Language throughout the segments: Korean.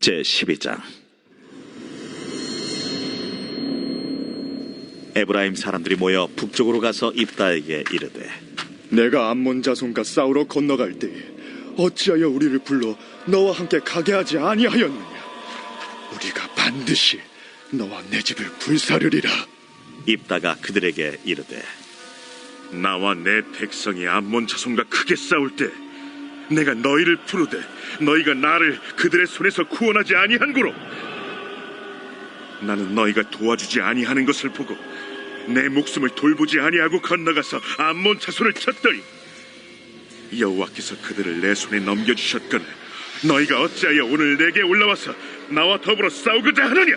제12장. 에브라임 사람들이 모여 북쪽으로 가서 입다에게 이르되, 내가 암몬 자손과 싸우러 건너갈 때 어찌하여 우리를 불러 너와 함께 가게 하지 아니하였느냐? 우리가 반드시 너와 내 집을 불사르리라. 입다가 그들에게 이르되, 나와 내 백성이 암몬 자손과 크게 싸울 때 내가 너희를 부르되 너희가 나를 그들의 손에서 구원하지 아니한고로 나는 너희가 도와주지 아니하는 것을 보고 내 목숨을 돌보지 아니하고 건너가서 암몬 자손을 쳤더니 여호와께서 그들을 내 손에 넘겨주셨거늘 너희가 어찌하여 오늘 내게 올라와서 나와 더불어 싸우고자 하느냐?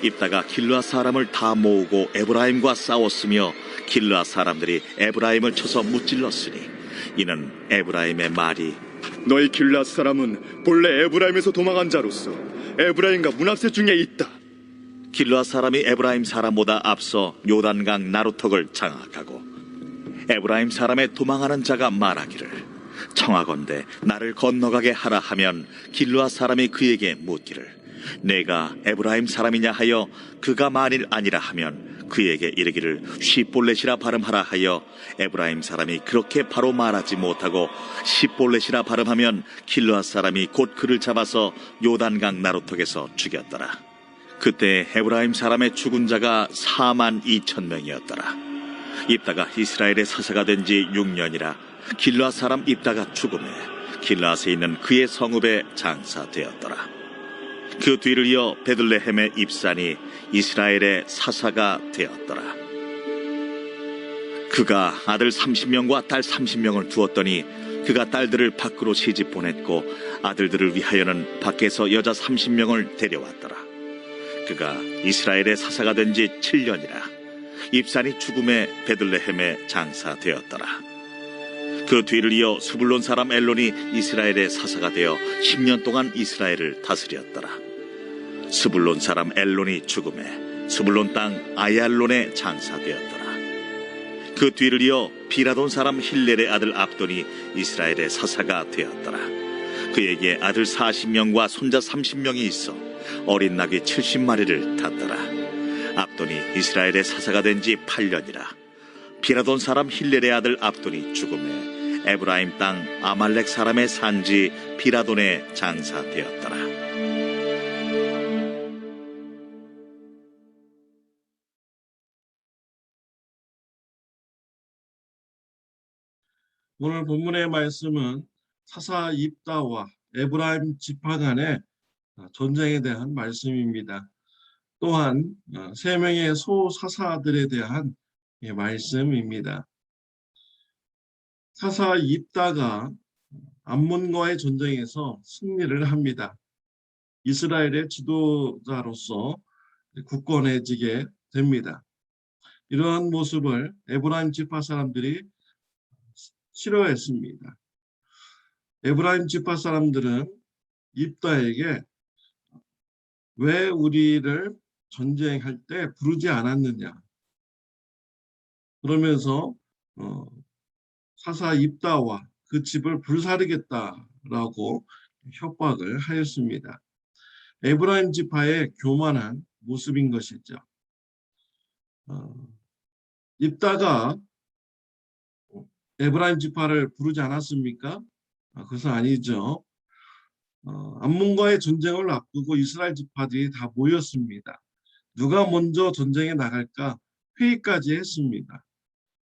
입다가 길르앗 사람을 다 모으고 에브라임과 싸웠으며 길르앗 사람들이 에브라임을 쳐서 무찔렀으니 이는 에브라임의 말이, 너희 길앗 사람은 본래 에브라임에서 도망한 자로서 에브라임과 문하세 중에 있다. 길르앗 사람이 에브라임 사람보다 앞서 요단강 나루턱을 장악하고 에브라임 사람의 도망하는 자가 말하기를, 청하건대 나를 건너가게 하라 하면 길르앗 사람이 그에게 묻기를, 내가 에브라임 사람이냐 하여 그가 만일 아니라 하면 그에게 이르기를 시볼렛이라 발음하라 하여 에브라임 사람이 그렇게 바로 말하지 못하고 시볼렛이라 발음하면 길르앗 사람이 곧 그를 잡아서 요단강 나루턱에서 죽였더라. 그때 에브라임 사람의 죽은 자가 42,000명이었더라. 입다가 이스라엘의 사사가 된 지 6년이라 길르앗 사람 입다가 죽음에 길르앗에 있는 그의 성읍에 장사되었더라. 그 뒤를 이어 베들레헴의 입산이 이스라엘의 사사가 되었더라. 그가 아들 30명과 딸 30명을 두었더니 그가 딸들을 밖으로 시집 보냈고 아들들을 위하여는 밖에서 여자 30명을 데려왔더라. 그가 이스라엘의 사사가 된 지 7년이라 입산이 죽음에 베들레헴에 장사되었더라. 그 뒤를 이어 스불론 사람 엘론이 이스라엘의 사사가 되어 10년 동안 이스라엘을 다스렸더라. 스불론 사람 엘론이 죽음에 스불론 땅 아얄론에 장사되었더라. 그 뒤를 이어 비라돈 사람 힐렐의 아들 압돈이 이스라엘의 사사가 되었더라. 그에게 아들 40명과 손자 30명이 있어 어린 나귀 70마리를 탔더라. 압돈이 이스라엘의 사사가 된 지 8년이라 비라돈 사람 힐렐의 아들 압돈이 죽음에 에브라임 땅 아말렉 사람의 산지 비라돈에 장사되었더라. 오늘 본문의 말씀은 사사 입다와 에브라임 지파 간의 전쟁에 대한 말씀입니다. 또한 3명의 소사사들에 대한 말씀입니다. 사사 입다가 암몬과의 전쟁에서 승리를 합니다. 이스라엘의 지도자로서 굳건해지게 됩니다. 이러한 모습을 에브라임 지파 사람들이 싫어했습니다. 에브라임 지파 사람들은 입다에게 왜 우리를 전쟁할 때 부르지 않았느냐, 그러면서 사사 입다와 그 집을 불사르겠다라고 협박을 하였습니다. 에브라임 지파의 교만한 모습인 것이죠. 입다가 에브라임 지파를 부르지 않았습니까? 그것은 아니죠. 암몬과의 전쟁을 앞두고 이스라엘 지파들이 다 모였습니다. 누가 먼저 전쟁에 나갈까 회의까지 했습니다.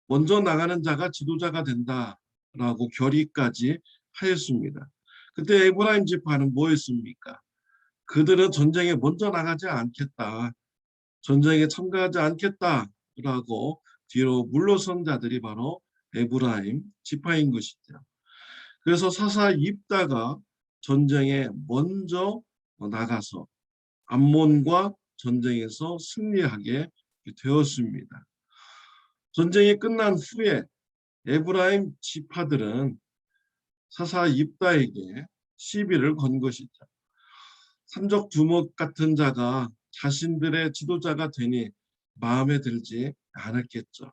먼저 나가는 자가 지도자가 된다라고 결의까지 하였습니다. 그때 에브라임 지파는 뭐 했습니까? 그들은 전쟁에 먼저 나가지 않겠다, 전쟁에 참가하지 않겠다라고 뒤로 물러선 자들이 바로 에브라임 지파인 것이죠. 그래서 사사 입다가 전쟁에 먼저 나가서 암몬과 전쟁에서 승리하게 되었습니다. 전쟁이 끝난 후에 에브라임 지파들은 사사 입다에게 시비를 건 것이죠. 삼적 두목 같은 자가 자신들의 지도자가 되니 마음에 들지 않았겠죠.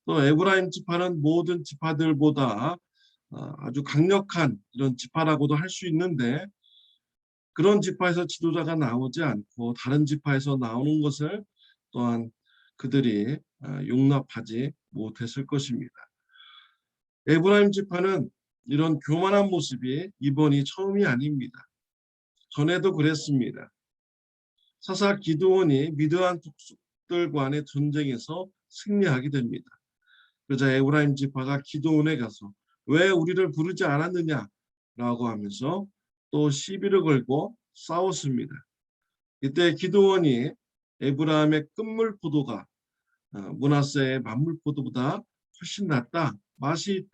또 에브라임 지파는 모든 지파들보다 아주 강력한 이런 지파라고도 할 수 있는데 그런 지파에서 지도자가 나오지 않고 다른 지파에서 나오는 것을 또한 그들이 용납하지 못했을 것입니다. 에브라임 지파는 이런 교만한 모습이 이번이 처음이 아닙니다. 전에도 그랬습니다. 사사 기드온이 미드안 족속들과의 전쟁에서 승리하게 됩니다. 그러자 에브라임 지파가 기드온에 가서 왜 우리를 부르지 않았느냐라고 하면서 또 시비를 걸고 싸웠습니다. 이때 기드온이 에브라임의 끝물 포도가 므낫세의 만물 포도보다 훨씬 낫다, 맛이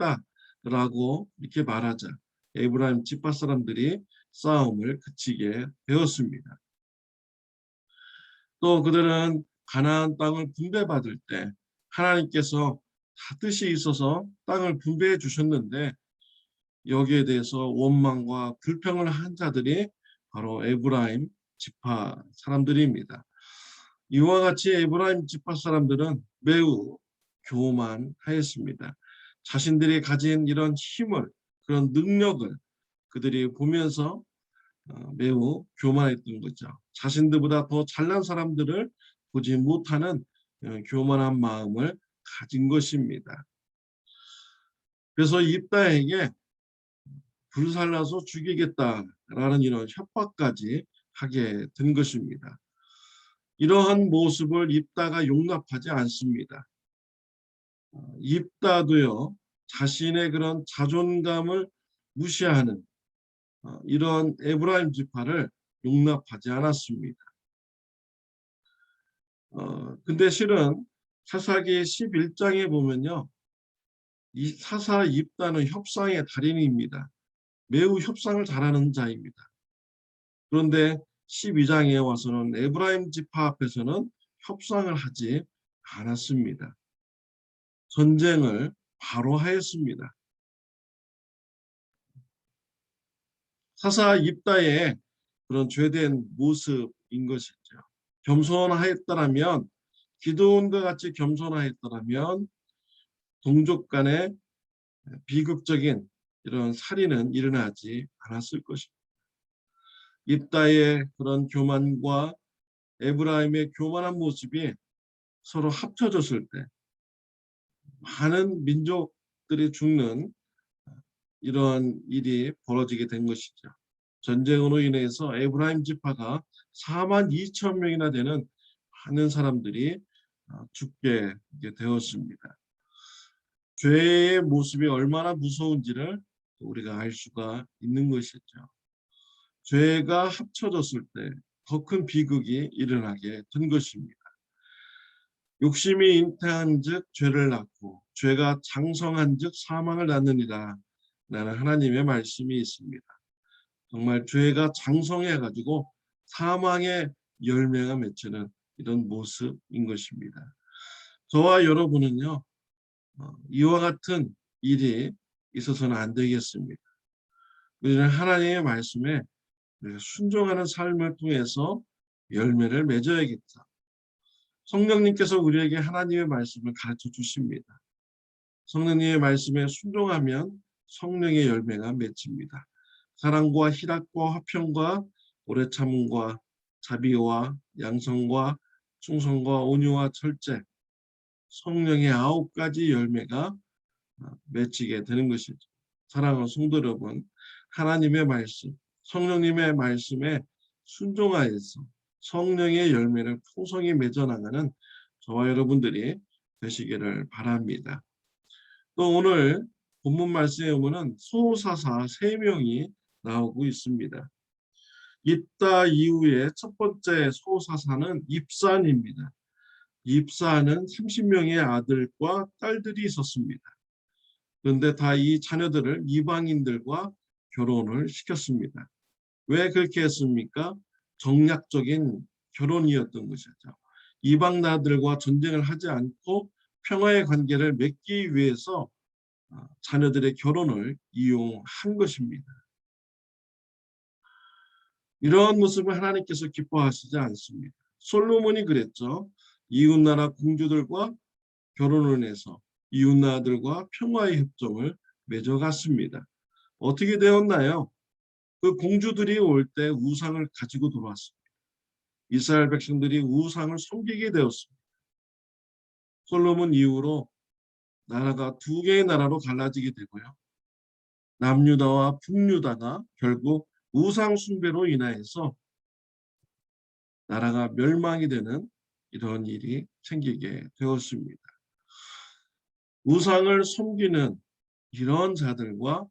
있다라고 이렇게 말하자 에브라임 지파 사람들이 싸움을 그치게 되었습니다. 또 그들은 가나안 땅을 분배받을 때 하나님께서 다 뜻이 있어서 땅을 분배해 주셨는데 여기에 대해서 원망과 불평을 한 자들이 바로 에브라임 지파 사람들입니다. 이와 같이 에브라임 지파 사람들은 매우 교만하였습니다. 자신들이 가진 이런 힘을, 그런 능력을 그들이 보면서 매우 교만했던 거죠. 자신들보다 더 잘난 사람들을 보지 못하는 교만한 마음을 가진 것입니다. 그래서 입다에게 불살라서 죽이겠다라는 이런 협박까지 하게 된 것입니다. 이러한 모습을 입다가 용납하지 않습니다. 입다도요, 자신의 그런 자존감을 무시하는 이런 에브라임 지파를 용납하지 않았습니다. 근데 실은 사사기 11장에 보면요, 이 사사 입다는 협상의 달인입니다. 매우 협상을 잘하는 자입니다. 그런데 12장에 와서는 에브라임 지파 앞에서는 협상을 하지 않았습니다. 전쟁을 바로 하였습니다. 사사 입다의 그런 죄된 모습인 것이죠. 겸손하였더라면, 기드온과 같이 겸손하였더라면 동족 간의 비극적인 이런 살인은 일어나지 않았을 것입니다. 입다의 그런 교만과 에브라임의 교만한 모습이 서로 합쳐졌을 때 많은 민족들이 죽는 이런 일이 벌어지게 된 것이죠. 전쟁으로 인해서 에브라임 지파가 42,000명이나 되는 많은 사람들이 죽게 되었습니다. 죄의 모습이 얼마나 무서운지를 우리가 알 수가 있는 것이죠. 죄가 합쳐졌을 때 더 큰 비극이 일어나게 된 것입니다. 욕심이 잉태한 즉 죄를 낳고 죄가 장성한 즉 사망을 낳느니라 라는 하나님의 말씀이 있습니다. 정말 죄가 장성해 가지고 사망의 열매가 맺히는 이런 모습인 것입니다. 저와 여러분은요, 이와 같은 일이 있어서는 안 되겠습니다. 우리는 하나님의 말씀에 순종하는 삶을 통해서 열매를 맺어야겠다. 성령님께서 우리에게 하나님의 말씀을 가르쳐 주십니다. 성령님의 말씀에 순종하면 성령의 열매가 맺힙니다. 사랑과 희락과 화평과 오래 참음과 자비와 양성과 충성과 온유와 절제, 성령의 9가지 열매가 맺히게 되는 것이죠. 사랑하는 성도 여러분, 하나님의 말씀, 성령님의 말씀에 순종하여서 성령의 열매를 풍성히 맺어나가는 저와 여러분들이 되시기를 바랍니다. 또 오늘 본문 말씀에 보면 소사사 3명이 나오고 있습니다. 입다 이후에 첫 번째 소사사는 입산입니다. 입사는 30명의 아들과 딸들이 있었습니다. 그런데 다 이 자녀들을 이방인들과 결혼을 시켰습니다. 왜 그렇게 했습니까? 정략적인 결혼이었던 것이죠. 이방 나라들과 전쟁을 하지 않고 평화의 관계를 맺기 위해서 자녀들의 결혼을 이용한 것입니다. 이러한 모습을 하나님께서 기뻐하시지 않습니다. 솔로몬이 그랬죠. 이웃나라 공주들과 결혼을 해서 이웃나라들과 평화의 협정을 맺어갔습니다. 어떻게 되었나요? 그 공주들이 올 때 우상을 가지고 돌아왔습니다. 이스라엘 백성들이 우상을 섬기게 되었습니다. 솔로몬 이후로 나라가 두 개의 나라로 갈라지게 되고요. 남유다와 북유다가 결국 우상 숭배로 인하여서 나라가 멸망이 되는 이런 일이 생기게 되었습니다. 우상을 섬기는 이런 자들과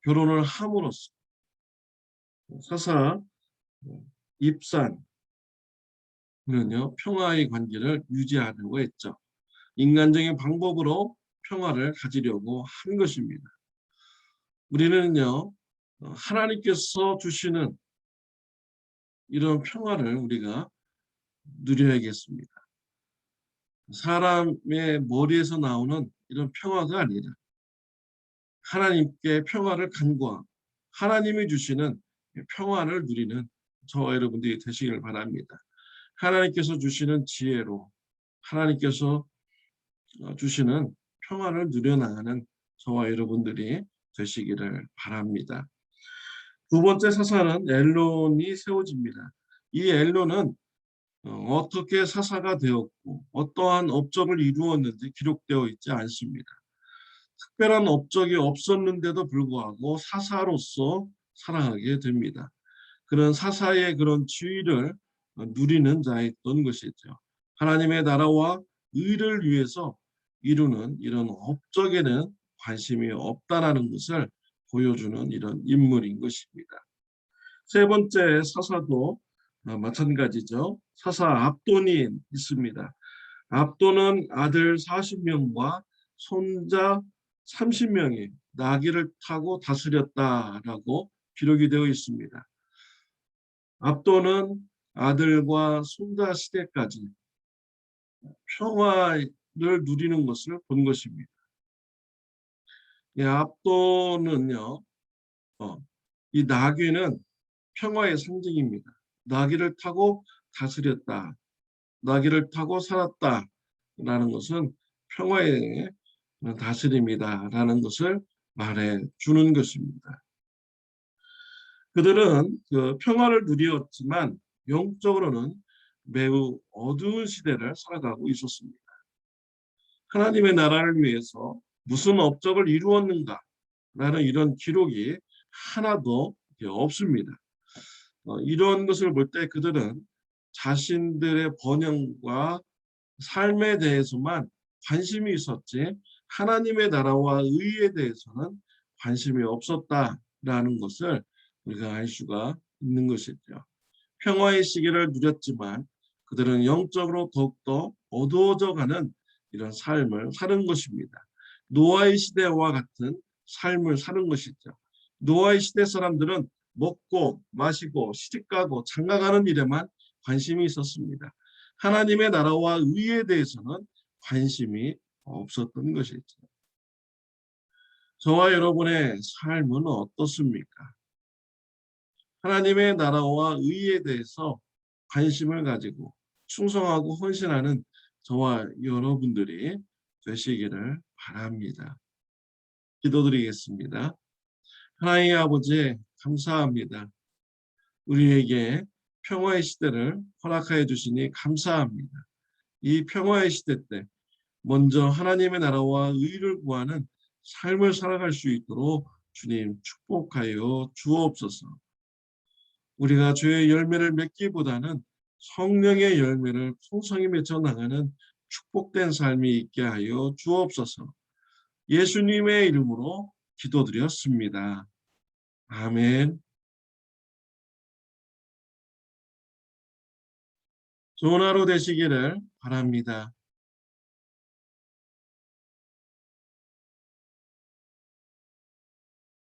결혼을 함으로써 사사 입산은요 평화의 관계를 유지하려고 했죠. 인간적인 방법으로 평화를 가지려고 한 것입니다. 우리는요 하나님께서 주시는 이런 평화를 우리가 누려야겠습니다. 사람의 머리에서 나오는 이런 평화가 아니라 하나님께 평화를 간구하고 하나님이 주시는 평화를 누리는 저와 여러분들이 되시길 바랍니다. 하나님께서 주시는 지혜로 하나님께서 주시는 평화를 누려나가는 저와 여러분들이 되시기를 바랍니다. 두 번째 사사는 엘론이 세워집니다. 이 엘론은 어떻게 사사가 되었고 어떠한 업적을 이루었는지 기록되어 있지 않습니다. 특별한 업적이 없었는데도 불구하고 사사로서 살아가게 됩니다. 그런 사사의 그런 지위를 누리는 자였던 것이죠. 하나님의 나라와 의를 위해서 이루는 이런 업적에는 관심이 없다라는 것을 보여주는 이런 인물인 것입니다. 세 번째 사사도 마찬가지죠. 사사 압돈이 있습니다. 압돈은 아들 40명과 손자 30명이 나귀를 타고 다스렸다라고 기록이 되어 있습니다. 압돈은 아들과 손자 시대까지 평화를 누리는 것을 본 것입니다. 이 압돈은요, 이 나귀는 평화의 상징입니다. 나귀를 타고 다스렸다, 나귀를 타고 살았다라는 것은 평화의 다스림이다라는 것을 말해 주는 것입니다. 그들은 그 평화를 누렸지만 영적으로는 매우 어두운 시대를 살아가고 있었습니다. 하나님의 나라를 위해서 무슨 업적을 이루었는가라는 이런 기록이 하나도 없습니다. 이런 것을 볼 때 그들은 자신들의 번영과 삶에 대해서만 관심이 있었지 하나님의 나라와 의에 대해서는 관심이 없었다라는 것을 우리가 알 수가 있는 것이죠. 평화의 시기를 누렸지만 그들은 영적으로 더욱더 어두워져가는 이런 삶을 사는 것입니다. 노아의 시대와 같은 삶을 사는 것이죠. 노아의 시대 사람들은 먹고 마시고 시집가고 장가가는 일에만 관심이 있었습니다. 하나님의 나라와 의에 대해서는 관심이 없었던 것이죠. 저와 여러분의 삶은 어떻습니까? 하나님의 나라와 의에 대해서 관심을 가지고 충성하고 헌신하는 저와 여러분들이 되시기를 바랍니다. 기도드리겠습니다. 하나님의 아버지 감사합니다. 우리에게 평화의 시대를 허락하여 주시니 감사합니다. 이 평화의 시대 때 먼저 하나님의 나라와 의를 구하는 삶을 살아갈 수 있도록 주님 축복하여 주옵소서. 우리가 주의 열매를 맺기보다는 성령의 열매를 풍성히 맺어 나가는 축복된 삶이 있게 하여 주옵소서. 예수님의 이름으로 기도드렸습니다. 아멘. 좋은 하루 되시기를 바랍니다.